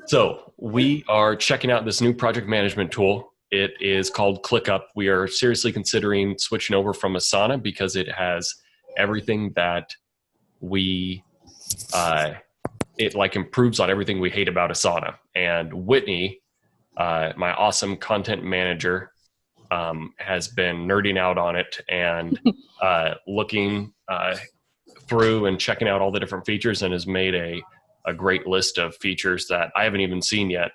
So we are checking out this new project management tool. It is called Clickup. We are seriously considering switching over from Asana because it has everything that we, it like improves on everything we hate about Asana. And Whitney, my awesome content manager, has been nerding out on it and looking through and checking out all the different features, and has made a great list of features that I haven't even seen yet.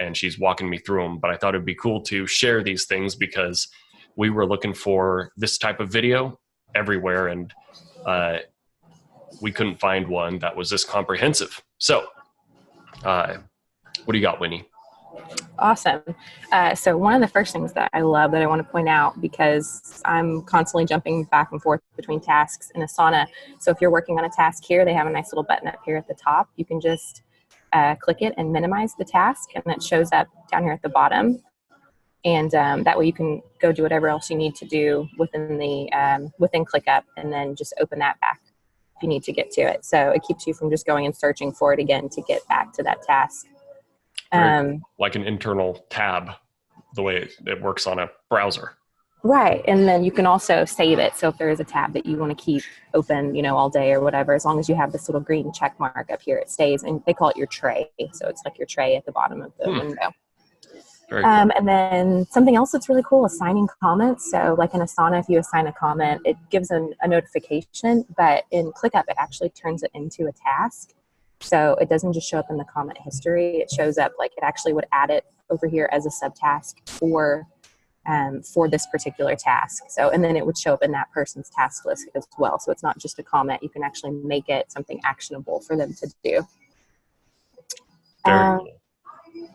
And she's walking me through them, but I thought it'd be cool to share these things because we were looking for this type of video everywhere, and we couldn't find one that was this comprehensive. So what do you got, Whitney? Awesome. So one of the first things that I love that I want to point out, because I'm constantly jumping back and forth between tasks in Asana. So if you're working on a task here, they have a nice little button up here at the top. You can just click it and minimize the task, and it shows up down here at the bottom. And that way you can go do whatever else you need to do within the within ClickUp, and then just open that back if you need to get to it. So it keeps you from just going and searching for it again to get back to that task. Cool. Like an internal tab, the way it works on a browser. Right. And then you can also save it. So if there is a tab that you want to keep open, all day or whatever, as long as you have this little green check mark up here, it stays, and they call it your tray. So it's like your tray at the bottom of the window. Very cool. And then something else that's really cool, assigning comments. So like in Asana, if you assign a comment, it gives a notification, but in ClickUp, it actually turns it into a task. So it doesn't just show up in the comment history. It shows up like it actually would add it over here as a subtask for this particular task. So, and then it would show up in that person's task list as well. So it's not just a comment. You can actually make it something actionable for them to do. Very cool.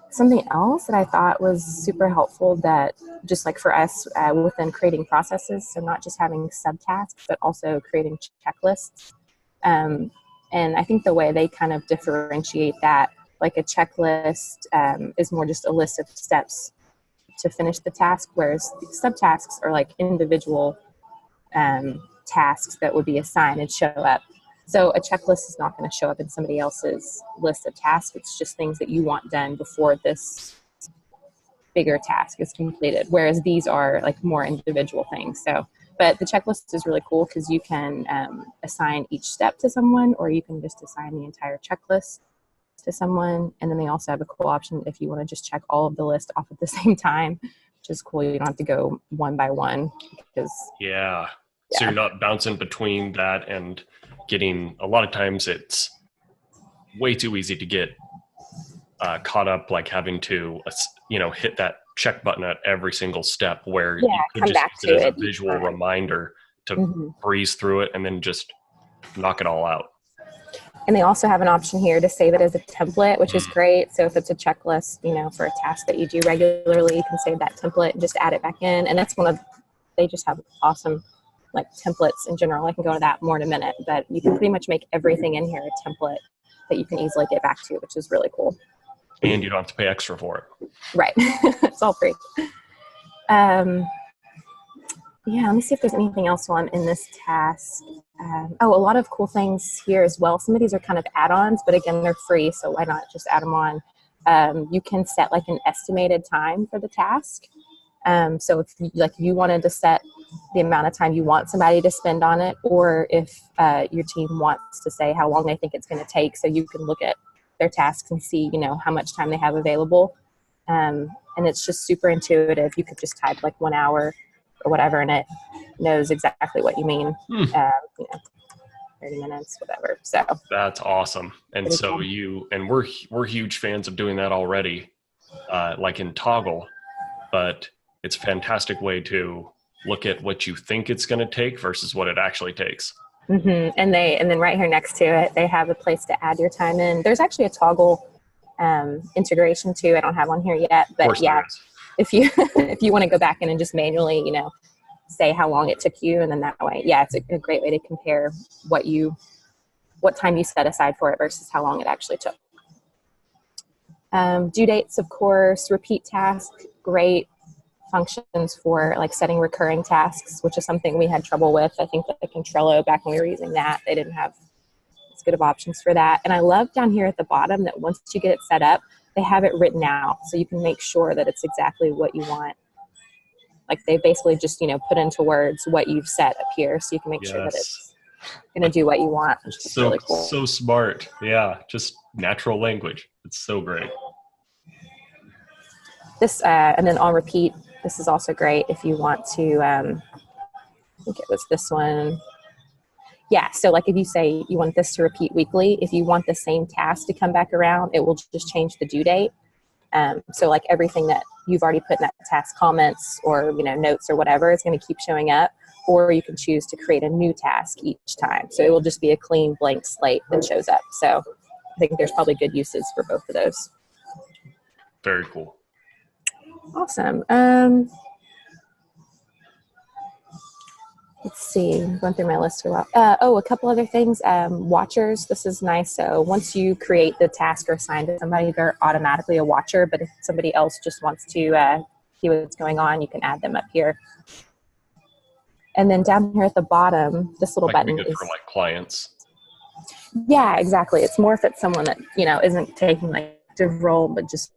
Something else that I thought was super helpful, that just like for us within creating processes, so not just having subtasks, but also creating checklists. And I think the way they kind of differentiate that, like a checklist is more just a list of steps to finish the task, whereas subtasks are like individual tasks that would be assigned and show up. So a checklist is not going to show up in somebody else's list of tasks. It's just things that you want done before this bigger task is completed, whereas these are like more individual things. So, but the checklist is really cool because you can assign each step to someone, or you can just assign the entire checklist to someone. And then they also have a cool option if you want to just check all of the list off at the same time, which is cool. You don't have to go one by one because so you're not bouncing between that and getting, a lot of times it's way too easy to get caught up like having to hit that check button at every single step, where you could just use it as a visual reminder to breeze through it and then just knock it all out. And they also have an option here to save it as a template, which is great. So if it's a checklist, for a task that you do regularly, you can save that template and just add it back in. And that's they just have awesome like templates in general. I can go into that more in a minute, but you can pretty much make everything in here a template that you can easily get back to, which is really cool. And you don't have to pay extra for it. Right. It's all free. Let me see if there's anything else while I'm in this task. A lot of cool things here as well. Some of these are kind of add-ons, but again, they're free, so why not just add them on? You can set like an estimated time for the task. So if you wanted to set the amount of time you want somebody to spend on it, or if your team wants to say how long they think it's going to take, so you can look at their tasks and see, how much time they have available. And it's just super intuitive. You could just type like 1 hour or whatever, and it knows exactly what you mean. 30 minutes, whatever. So that's awesome. And so we're huge fans of doing that already, like in Toggle, but it's a fantastic way to look at what you think it's going to take versus what it actually takes. And then right here next to it, they have a place to add your time in. There's actually a Toggle integration too. I don't have one here yet, but if you if you want to go back in and just manually, say how long it took you, and then that way, it's a great way to compare what time you set aside for it versus how long it actually took. Due dates, of course, repeat tasks, great. Functions for like setting recurring tasks, which is something we had trouble with. I think like in Trello, back when we were using that, they didn't have as basket of options for that. And I love down here at the bottom that once you get it set up, they have it written out so you can make sure that it's exactly what you want. Like they basically just, put into words what you've set up here so you can make sure that it's going to do what you want, which is really cool. So smart. Yeah, just natural language. It's so great. This, and then I'll repeat, this is also great if you want to, I think it was this one. Yeah, so like if you say you want this to repeat weekly, if you want the same task to come back around, it will just change the due date. So like everything that you've already put in that task, comments or, notes or whatever, is going to keep showing up, or you can choose to create a new task each time. So it will just be a clean blank slate that shows up. So I think there's probably good uses for both of those. Very cool. Awesome. Let's see, I'm going through my list for a while. A couple other things. Watchers, this is nice. So once you create the task or assign to somebody, they're automatically a watcher. But if somebody else just wants to see what's going on, you can add them up here. And then down here at the bottom, this little button is for like clients. Yeah, exactly. It's more if it's someone that, isn't taking like an active role, but just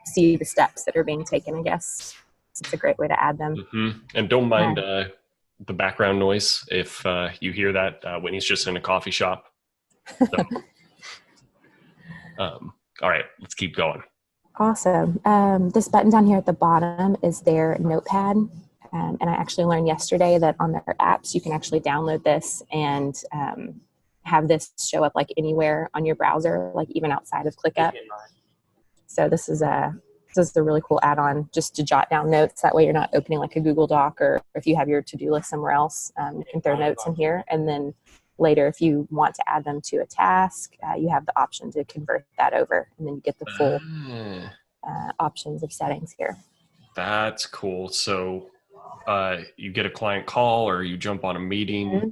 see the steps that are being taken, I guess. It's a great way to add them. Mm-hmm. And don't mind the background noise if you hear that. Whitney's just in a coffee shop. So. All right, let's keep going. Awesome. This button down here at the bottom is their notepad. And I actually learned yesterday that on their apps, you can actually download this and have this show up like anywhere on your browser, like even outside of Clickup. So this is a really cool add-on just to jot down notes. That way you're not opening like a Google Doc, or if you have your to-do list somewhere else, you can throw notes in here. And then later, if you want to add them to a task, you have the option to convert that over, and then you get the full options of settings here. That's cool. So you get a client call or you jump on a meeting, mm-hmm.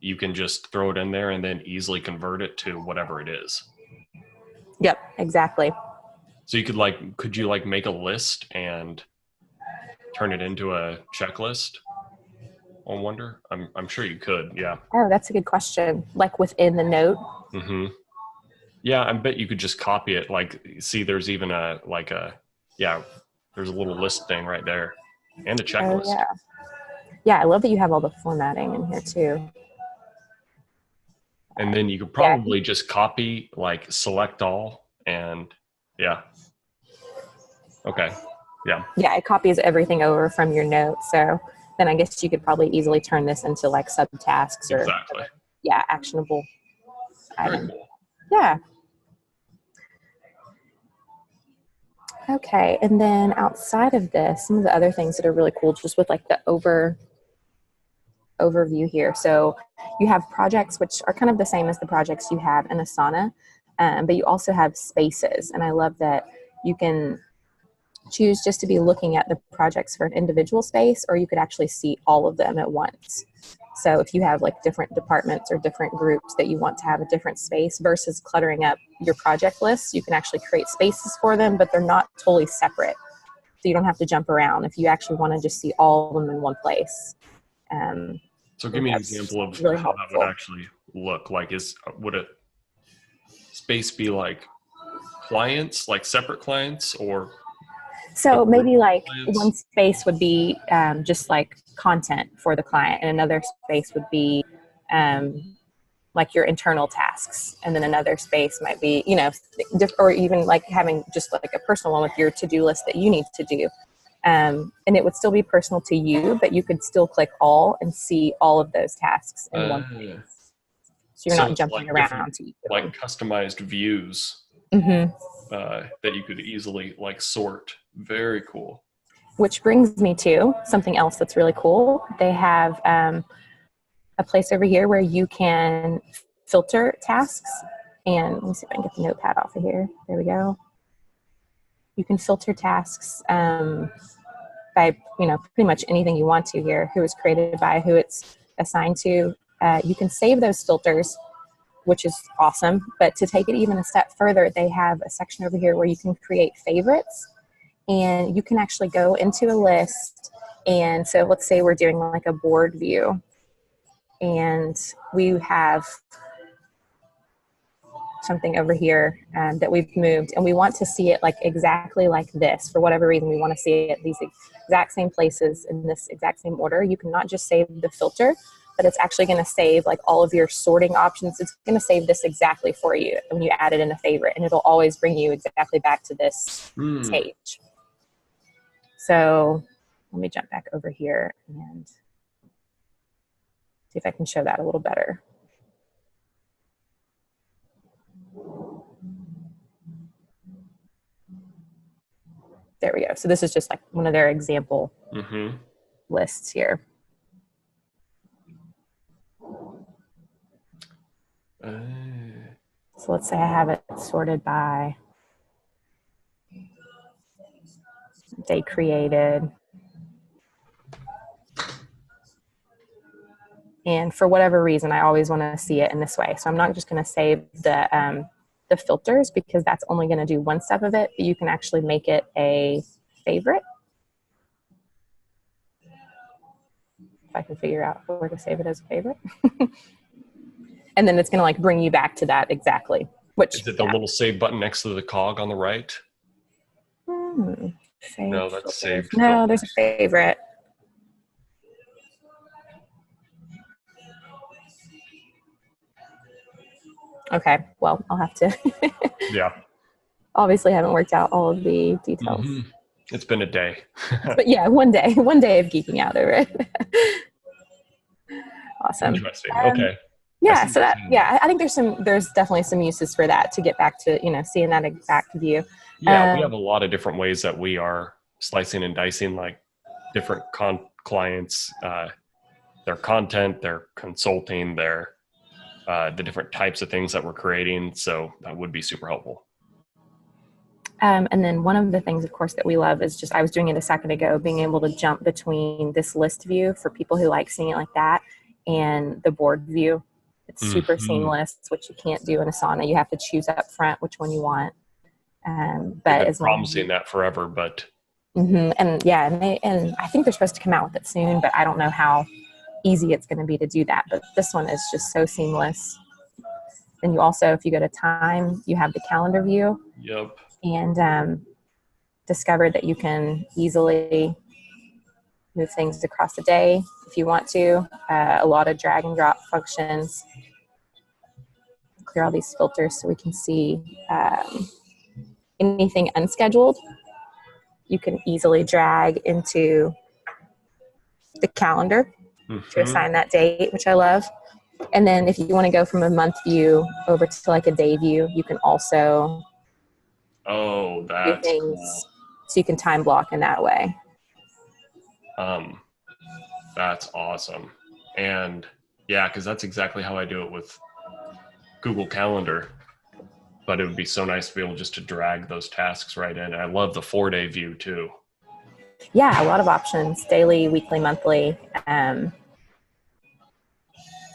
You can just throw it in there and then easily convert it to whatever it is. Yep, exactly. So you could you make a list and turn it into a checklist? I wonder. I'm sure you could. Yeah. Oh, that's a good question. Like within the note. Mm-hmm. Yeah, I bet you could just copy it. Like, see, there's even there's a little list thing right there, and a checklist. Oh, yeah. Yeah, I love that you have all the formatting in here too. And then you could probably just copy, select all, and yeah. Okay. Yeah. Yeah, it copies everything over from your note. So then I guess you could probably easily turn this into subtasks or exactly. Yeah, actionable item. Cool. Yeah. Okay, and then outside of this, some of the other things that are really cool, just with the overview here. So you have projects, which are kind of the same as the projects you have in Asana, but you also have spaces. And I love that you can choose just to be looking at the projects for an individual space, or you could actually see all of them at once. So if you have different departments or different groups that you want to have a different space versus cluttering up your project lists, you can actually create spaces for them, but they're not totally separate. So you don't have to jump around if you actually want to just see all of them in one place. So give me an example of really how helpful. that would actually look. Would a space be clients, separate clients, or? So maybe one space would be just content for the client, and another space would be your internal tasks, and then another space might be or even having just a personal one with your to-do list that you need to do, and it would still be personal to you, but you could still click all and see all of those tasks in one place. So you're not jumping around to each one. Customized views. Mm-hmm. That you could easily sort. Very cool. Which brings me to something else that's really cool. They have a place over here where you can filter tasks. And let me see if I can get the notepad off of here. There we go. You can filter tasks by pretty much anything you want to here. Who it's created by, who it's assigned to. You can save those filters, which is awesome. But to take it even a step further, they have a section over here where you can create favorites, and you can actually go into a list. And so let's say we're doing a board view, and we have something over here that we've moved, and we want to see it like exactly like this. For whatever reason, we want to see it these exact same places in this exact same order. You can not just save the filter, but it's actually going to save like all of your sorting options. It's going to save this exactly for you when you add it in a favorite, and it'll always bring you exactly back to this page. So let me jump back over here and see if I can show that a little better. There we go. So this is just like one of their example lists here. So let's say I have it sorted by day created. And for whatever reason, I always want to see it in this way. So I'm not just going to save the filters, because that's only going to do one step of it, but you can actually make it a favorite. If I can figure out where to save it as a favorite. And then it's going to like bring you back to that exactly. Which is it the little save button next to the cog on the right? No, that's saved. No, there's a favorite. Okay, well, I'll have to. Yeah. Obviously, haven't worked out all of the details. It's been a day. But yeah, one day of geeking out over it. Awesome. Interesting. Okay. Yeah, so that, yeah, I think there's definitely some uses for that to get back to, seeing that exact view. Yeah, we have a lot of different ways that we are slicing and dicing, like different clients, their content, their consulting, their the different types of things that we're creating. So that would be super helpful. And then one of the things, of course, that we love is just, I was doing it a second ago, being able to jump between this list view for people who like seeing it like that and the board view. It's super seamless, which you can't do in Asana. You have to choose up front which one you want. But as promising that forever, but and yeah, and I think they're supposed to come out with it soon, but I don't know how easy it's going to be to do that. But this one is just so seamless. And you also, if you go to time, you have the calendar view. Yep. And discovered that you can easily move things across the day if you want to. A lot of drag and drop functions. Clear all these filters so we can see anything unscheduled. You can easily drag into the calendar to assign that date, which I love. And then if you want to go from a month view over to like a day view, you can also that's cool. So you can time block in that way. That's awesome. And yeah, because that's exactly how I do it with Google Calendar. But it would be so nice to be able just to drag those tasks right in. I love the 4-day view too. Yeah, a lot of options, daily, weekly, monthly.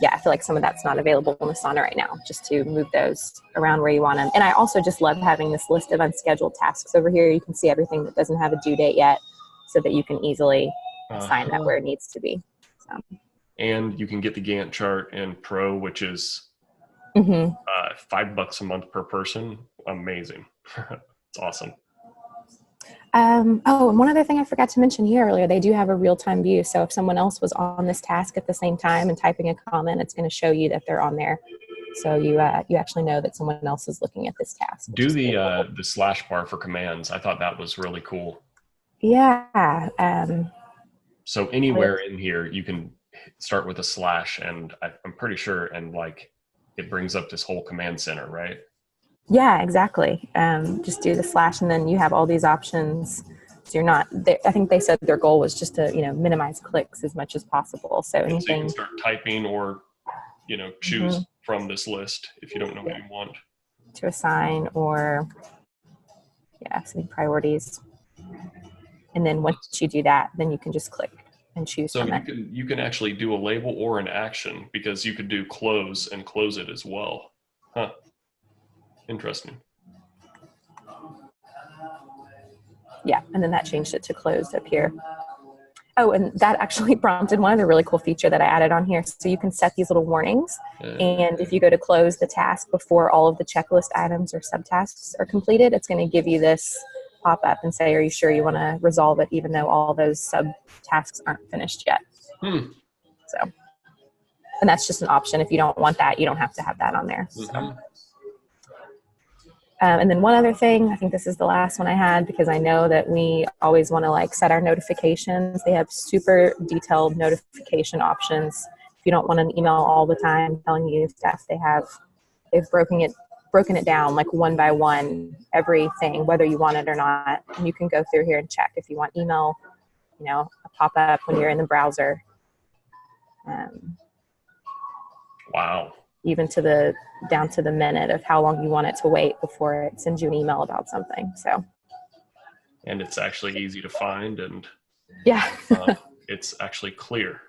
Yeah, I feel like some of that's not available in Asana right now, just to move those around where you want them. And I also just love having this list of unscheduled tasks over here. You can see everything that doesn't have a due date yet, so that you can easily assign that where it needs to be. So. And you can get the Gantt chart in Pro, which is $5 a month per person. Amazing. It's awesome. And one other thing I forgot to mention here earlier, they do have a real-time view. So if someone else was on this task at the same time and typing a comment, it's going to show you that they're on there. So you actually know that someone else is looking at this task. Do the slash bar for commands. I thought that was really cool. Yeah. So anywhere in here, you can start with a slash, and I'm pretty sure, and like it brings up this whole command center, right? Yeah, exactly. Just do the slash, and then you have all these options. So you're not. I think they said their goal was just to minimize clicks as much as possible. So anything. So you can start typing, or choose from this list if you don't know what you want to assign, or setting priorities. And then once you do that, then you can just click and choose from it. You can actually do a label or an action, because you could do close and close it as well. Huh. Interesting. Yeah, and then that changed it to closed up here. Oh, and that actually prompted one other really cool feature that I added on here. So you can set these little warnings. And if you go to close the task before all of the checklist items or subtasks are completed, it's going to give you this pop up and say, are you sure you want to resolve it even though all those subtasks aren't finished yet? So, and that's just an option. If you don't want that, you don't have to have that on there. So. And then one other thing, I think this is the last one I had because I know that we always want to like set our notifications. They have super detailed notification options. If you don't want an email all the time telling you stuff, they've broken it down like one by one, everything, whether you want it or not. And you can go through here and check if you want email, a pop up when you're in the browser. Wow. Even down to the minute of how long you want it to wait before it sends you an email about something. So, and it's actually easy to find, and it's actually clear.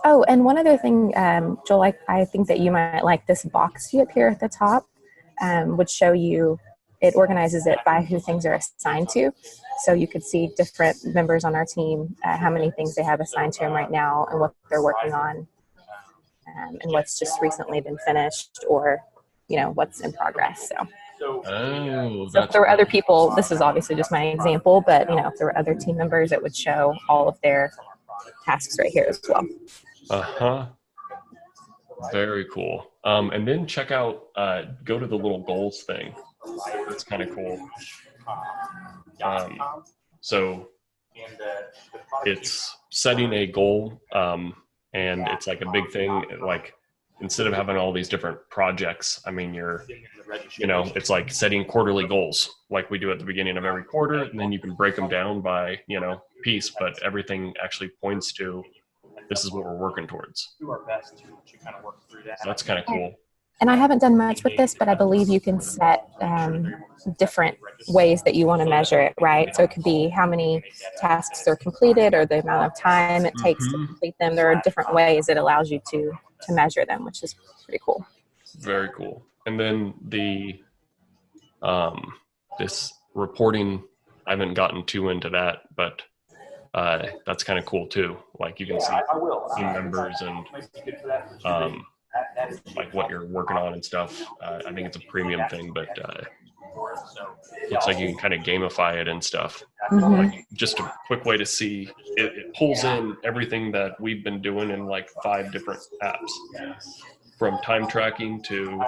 Oh, and one other thing, Joel, I think that you might like this box up here at the top, would show you, it organizes it by who things are assigned to. So you could see different members on our team, how many things they have assigned to them right now and what they're working on. And what's just recently been finished or, what's in progress. So if there were other people, this is obviously just my example, but, if there were other team members, it would show all of their tasks right here as well. Very cool. And then check out, go to the little goals thing. It's kind of cool. So it's setting a goal, and it's like a big thing. Like instead of having all these different projects, I mean, it's like setting quarterly goals like we do at the beginning of every quarter, and then you can break them down by, piece, but everything actually points to this is what we're working towards. So that's kind of cool. And I haven't done much with this, but I believe you can set different ways that you want to measure it, right? So it could be how many tasks are completed or the amount of time it takes to complete them. There are different ways it allows you to measure them, which is pretty cool. Very cool. And then this reporting, I haven't gotten too into that, but that's kind of cool too. Like you can see team members and like what you're working on and stuff. I think it's a premium thing, but looks like you can kind of gamify it and stuff. Like just a quick way to see it pulls in everything that we've been doing in like 5 different apps, from time tracking to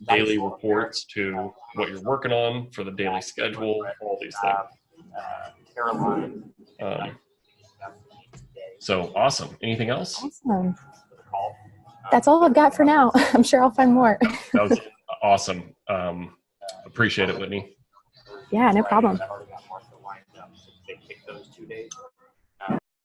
daily reports to what you're working on for the daily schedule, all these things. So awesome. Anything else? Awesome. That's all I've got for now. I'm sure I'll find more. That was awesome. Appreciate it, Whitney. Yeah, no problem.